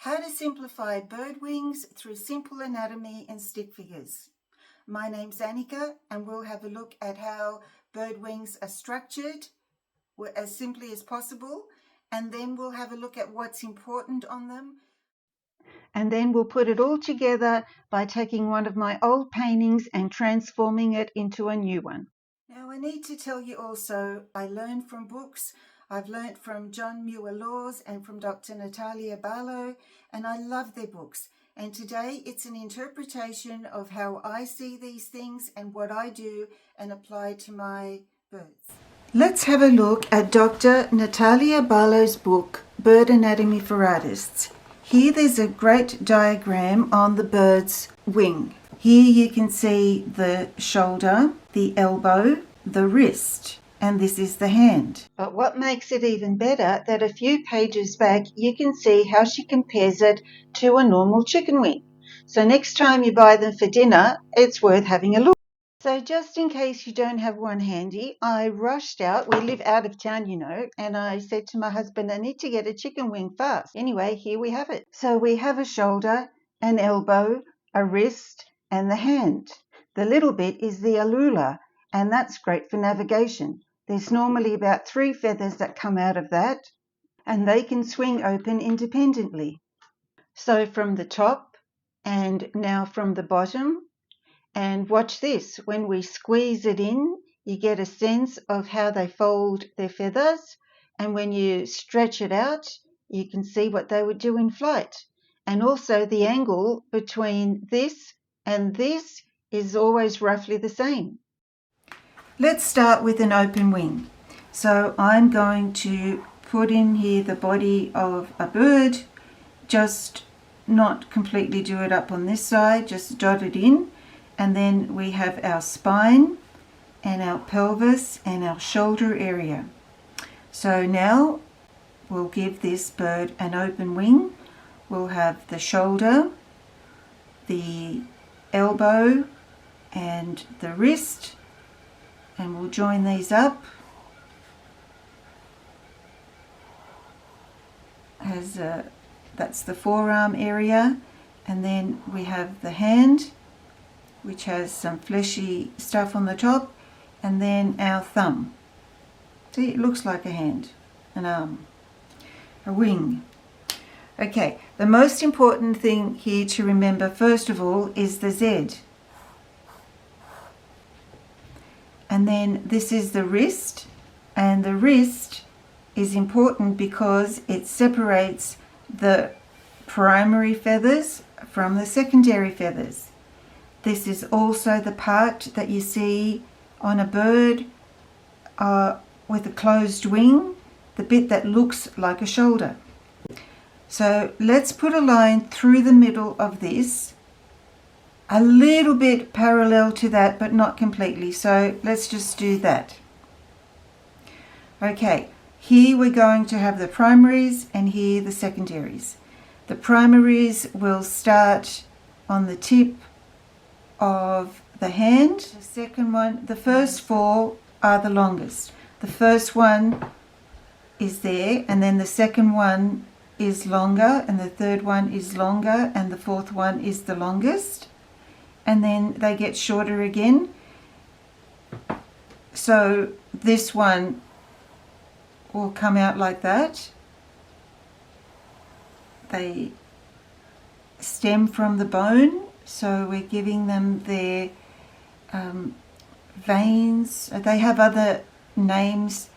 How to simplify bird wings through simple anatomy and stick figures. My name's Anica, and we'll have a look at how bird wings are structured as simply as possible, and then we'll have a look at what's important on them. And then we'll put it all together by taking one of my old paintings and transforming it into a new one. Now I need to tell you also, I learned from books. I've learnt from John Muir-Laws and from Dr Natalia Balo, and I love their books. And today it's an interpretation of how I see these things and what I do and apply to my birds. Let's have a look at Dr Natalia Balo's book, Bird Anatomy for Artists. Here there's a great diagram on the bird's wing. Here you can see the shoulder, the elbow, the wrist, and this is the hand. But what makes it even better, that a few pages back you can see how she compares it to a normal chicken wing. So next time you buy them for dinner, it's worth having a look. So just in case you don't have one handy, I rushed out. We live out of town, you know, and I said to my husband, I need to get a chicken wing fast. Anyway, here we have it. So we have a shoulder, an elbow, a wrist, and the hand. The little bit is the alula, and that's great for navigation. There's normally about 3 feathers that come out of that, and they can swing open independently. So from the top, and now from the bottom, and watch this, when we squeeze it in, you get a sense of how they fold their feathers, and when you stretch it out, you can see what they would do in flight. And also the angle between this and this is always roughly the same. Let's start with an open wing. So I'm going to put in here the body of a bird, just not completely do it up on this side, just dot it in. And then we have our spine and our pelvis and our shoulder area. So now we'll give this bird an open wing. We'll have the shoulder, the elbow and the wrist, and we'll join these up as that's the forearm area. And then we have the hand, which has some fleshy stuff on the top, and then our thumb. See, it looks like a hand, an arm, a wing. Okay, the most important thing here to remember first of all is the Z. And then this is the wrist, and the wrist is important because it separates the primary feathers from the secondary feathers. This is also the part that you see on a bird with a closed wing, the bit that looks like a shoulder. So let's put a line through the middle of this, a little bit parallel to that, but not completely. So let's just do that. Okay, here we're going to have the primaries and here the secondaries. The primaries will start on the tip of the hand. The second one, the first 4 are the longest. The first one is there, and then the second one is longer, and the third one is longer, and the fourth one is the longest, and then they get shorter again. So this one will come out like that. They stem from the bone, so we're giving them their veins. They have other names,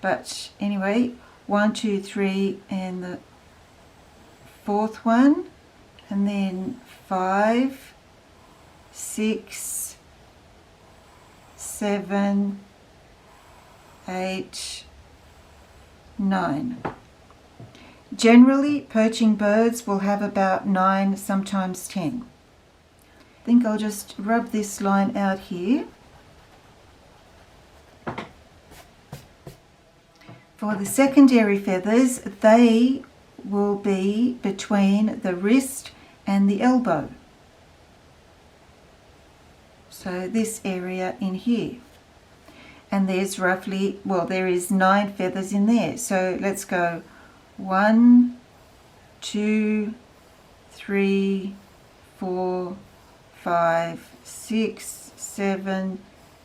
but anyway, 1, 2, 3, and the fourth one, and then 5, 6, 7, 8, 9. Generally, perching birds will have about 9, sometimes 10. I think I'll just rub this line out here. For the secondary feathers, they will be between the wrist and the elbow. So this area in here. And there's roughly, well, there is 9 feathers in there. So let's go 1, 2, 3, 4, 5, 6, 7,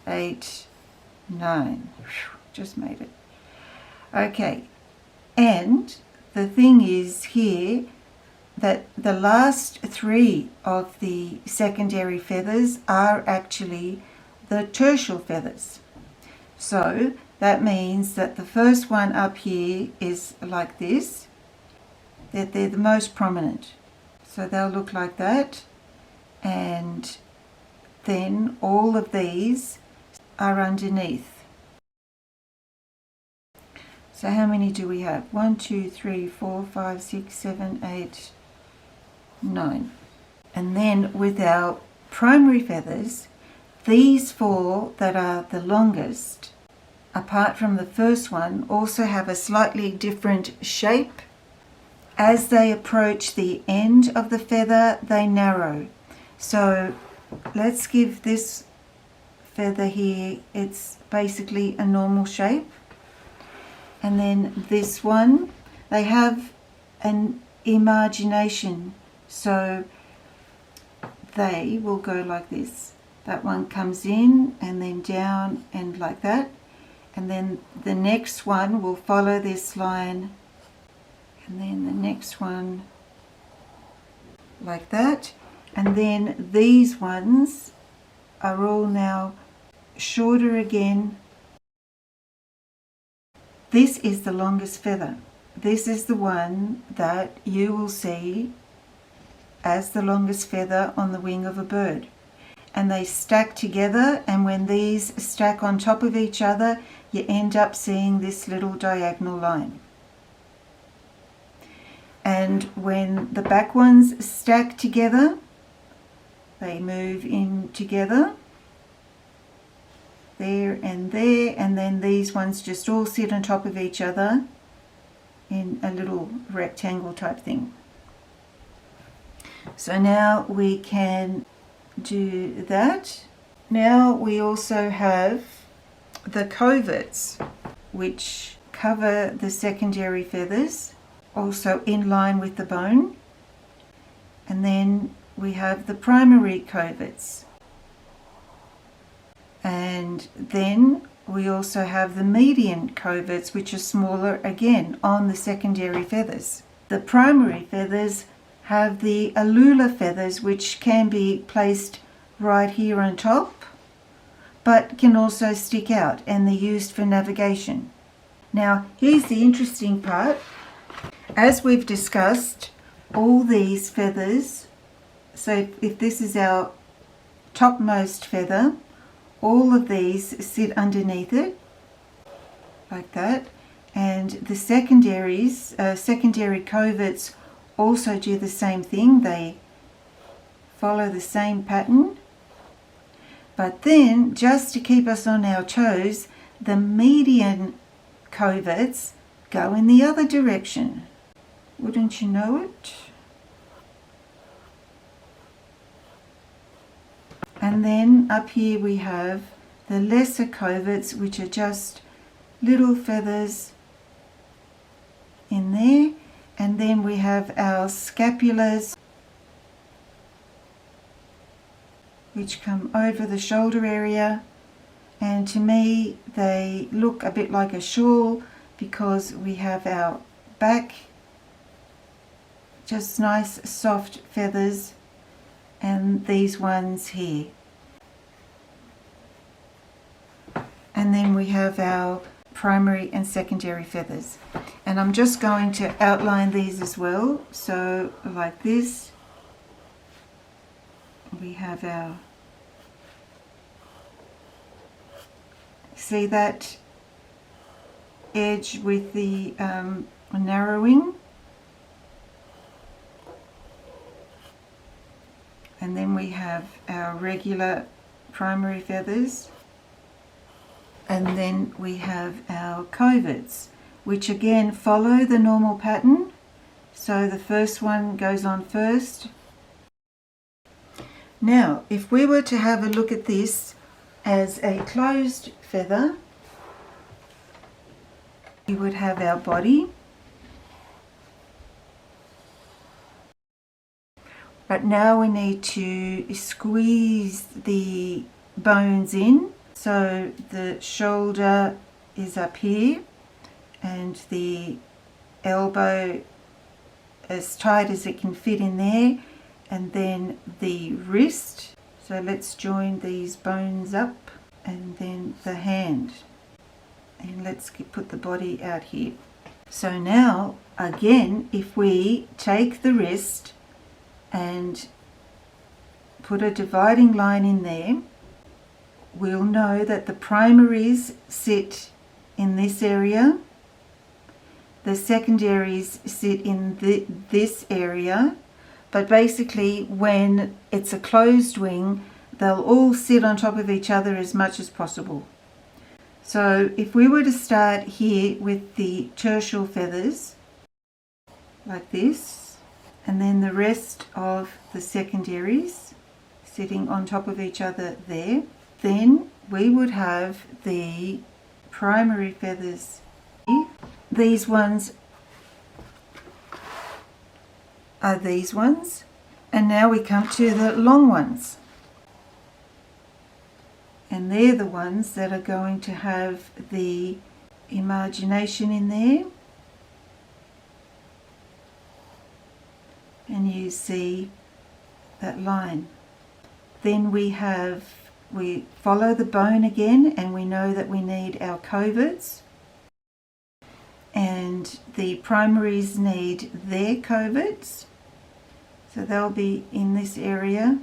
8, 9. Just made it. Okay, and the thing is here that the last 3 of the secondary feathers are actually the tertial feathers. So that means that the first one up here is like this, that they're the most prominent. So they'll look like that, and then all of these are underneath. So how many do we have? 1, 2, 3, 4, 5, 6, 7, 8, 9. And then with our primary feathers, these 4 that are the longest, apart from the first one, also have a slightly different shape. As they approach the end of the feather, they narrow. So let's give this feather here, it's basically a normal shape. And then this one, they have an imagination, so they will go like this. That one comes in and then down and like that, and then the next one will follow this line, and then the next one like that, and then these ones are all now shorter again. This is the longest feather. This is the one that you will see as the longest feather on the wing of a bird. And they stack together, and when these stack on top of each other, you end up seeing this little diagonal line. And when the back ones stack together, they move in together, there, and then these ones just all sit on top of each other in a little rectangle type thing. So now we can do that. Now we also have the coverts, which cover the secondary feathers, also in line with the bone. And then we have the primary coverts. And then we also have the median coverts, which are smaller again on the secondary feathers. The primary feathers have the alula feathers, which can be placed right here on top, but can also stick out, and they're used for navigation. Now, here's the interesting part. As we've discussed, all these feathers, so if this is our topmost feather, all of these sit underneath it, like that, and the secondary coverts also do the same thing. They follow the same pattern. But then, just to keep us on our toes, the median coverts go in the other direction. Wouldn't you know it? And then up here we have the lesser coverts, which are just little feathers in there. And then we have our scapulars, which come over the shoulder area. And to me, they look a bit like a shawl because we have our back, just nice soft feathers, and these ones here. And then we have our primary and secondary feathers. And I'm just going to outline these as well. So like this, we have our, see that edge with the narrowing? And then we have our regular primary feathers. And then we have our coverts, which again follow the normal pattern. So the first one goes on first. Now, if we were to have a look at this as a closed feather, we would have our body. But now we need to squeeze the bones in. So the shoulder is up here and the elbow as tight as it can fit in there, and then the wrist. So let's join these bones up, and then the hand, and let's put the body out here. So now again, if we take the wrist and put a dividing line in there, we'll know that the primaries sit in this area, the secondaries sit in this area, but basically when it's a closed wing, they'll all sit on top of each other as much as possible. So if we were to start here with the tertial feathers, like this, and then the rest of the secondaries sitting on top of each other there, then we would have the primary feathers here. These ones are these ones, and now we come to the long ones, and they're the ones that are going to have the imagination in there, and you see that line. Then we follow the bone again, and we know that we need our coverts, and the primaries need their coverts, so they'll be in this area,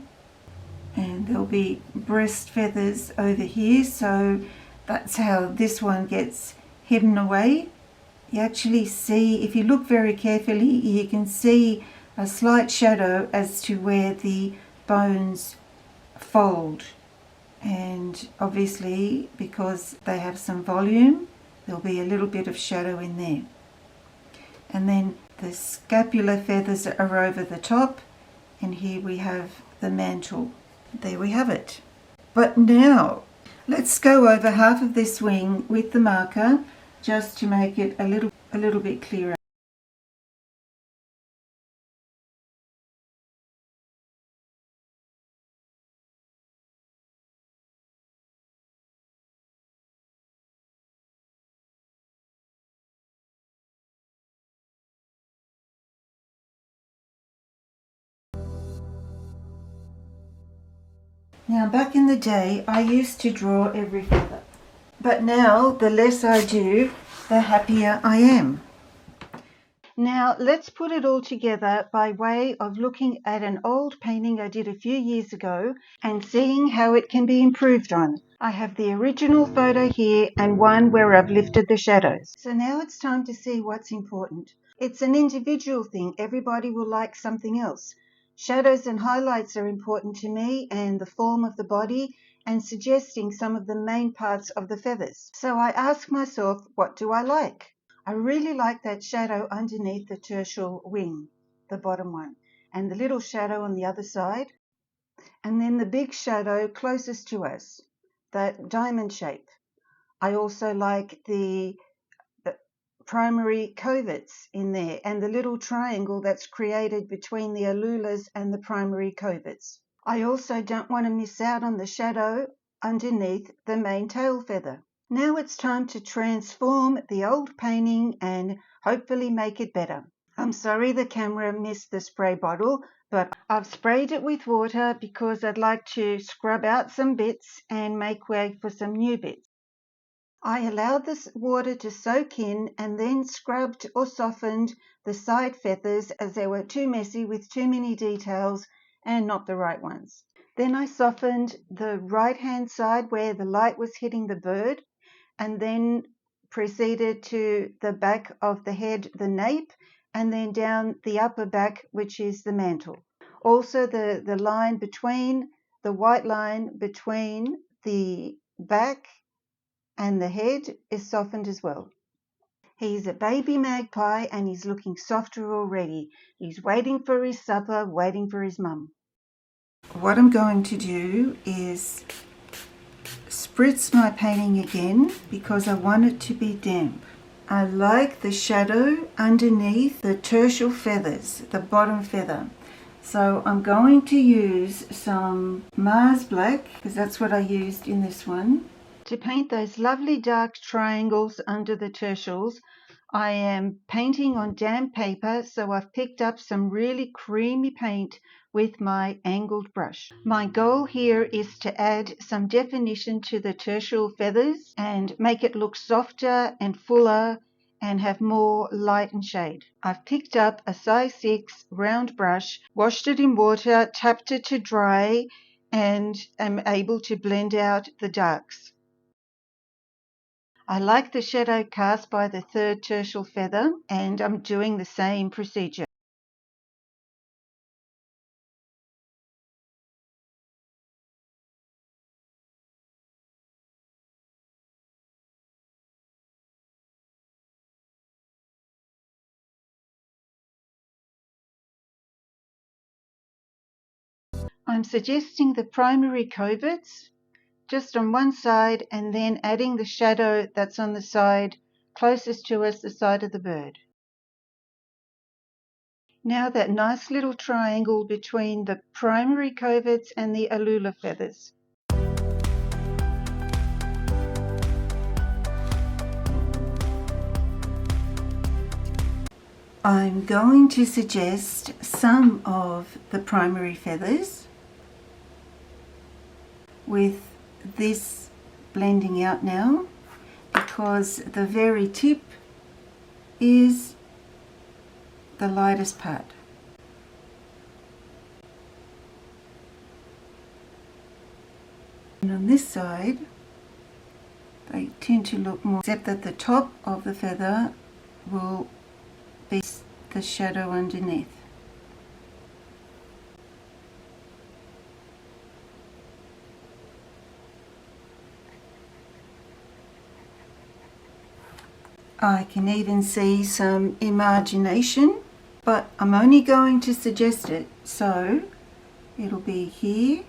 and there'll be breast feathers over here, so that's how this one gets hidden away. You actually see, if you look very carefully, you can see a slight shadow as to where the bones fold, and obviously because they have some volume, there'll be a little bit of shadow in there. And then the scapular feathers are over the top, and here we have the mantle. There we have it. But now let's go over half of this wing with the marker, just to make it a little bit clearer. Now, back in the day, I used to draw every feather, but now the less I do, the happier I am. Now, let's put it all together by way of looking at an old painting I did a few years ago and seeing how it can be improved on. I have the original photo here and one where I've lifted the shadows. So now it's time to see what's important. It's an individual thing. Everybody will like something else. Shadows and highlights are important to me, and the form of the body, and suggesting some of the main parts of the feathers. So I ask myself, what do I like? I really like that shadow underneath the tertial wing, the bottom one, and the little shadow on the other side, and then the big shadow closest to us, that diamond shape. I also like the primary coverts in there, and the little triangle that's created between the alulas and the primary coverts. I also don't want to miss out on the shadow underneath the main tail feather. Now it's time to transform the old painting and hopefully make it better. I'm sorry the camera missed the spray bottle, but I've sprayed it with water because I'd like to scrub out some bits and make way for some new bits. I allowed this water to soak in and then scrubbed or softened the side feathers as they were too messy with too many details and not the right ones. Then I softened the right hand side where the light was hitting the bird, and then proceeded to the back of the head, the nape, and then down the upper back, which is the mantle. Also the line between, the white line between the back and the head is softened as well. He's a baby magpie and he's looking softer already. He's waiting for his supper, waiting for his mum. What I'm going to do is spritz my painting again because I want it to be damp. I like the shadow underneath the tertial feathers, the bottom feather. So I'm going to use some Mars Black, because that's what I used in this one. To paint those lovely dark triangles under the tertials, I am painting on damp paper, so I've picked up some really creamy paint with my angled brush. My goal here is to add some definition to the tertial feathers and make it look softer and fuller and have more light and shade. I've picked up a size 6 round brush, washed it in water, tapped it to dry, and am able to blend out the darks. I like the shadow cast by the third tertial feather, and I'm doing the same procedure. I'm suggesting the primary coverts just on one side and then adding the shadow that's on the side closest to us, the side of the bird. Now that nice little triangle between the primary coverts and the alula feathers. I'm going to suggest some of the primary feathers with this blending out now, because the very tip is the lightest part. And on this side, they tend to look more, except that the top of the feather will be the shadow underneath. I can even see some imagination, but I'm only going to suggest it, so it'll be here,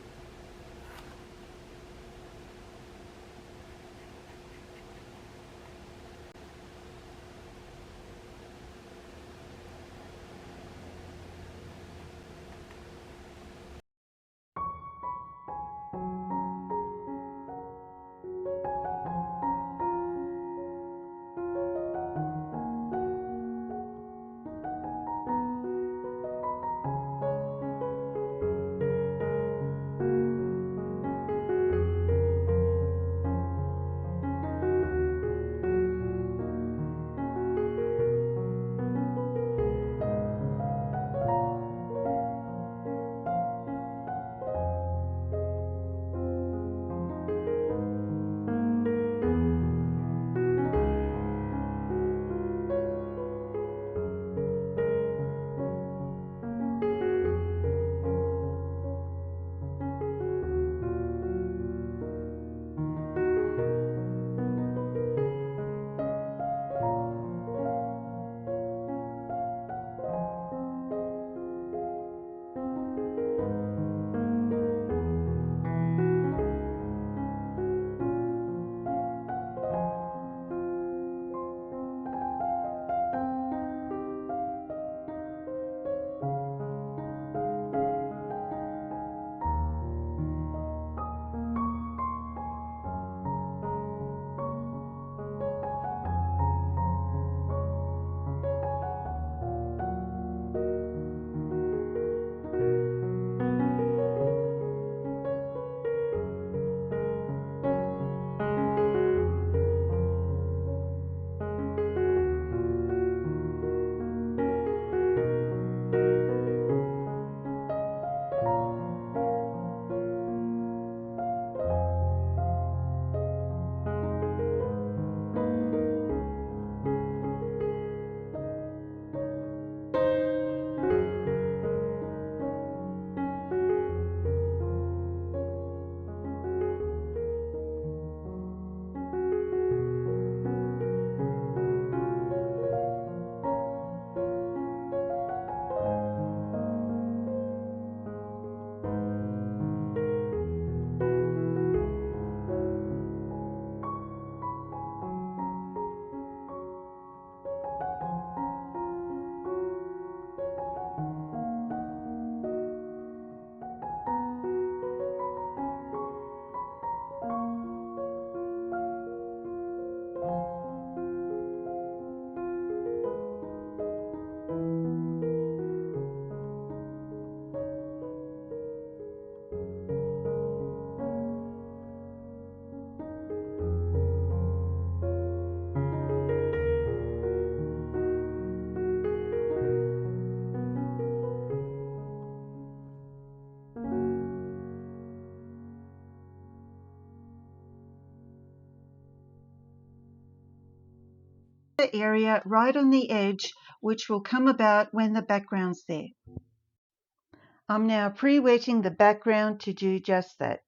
area right on the edge, which will come about when the background's there. I'm now pre-wetting the background to do just that.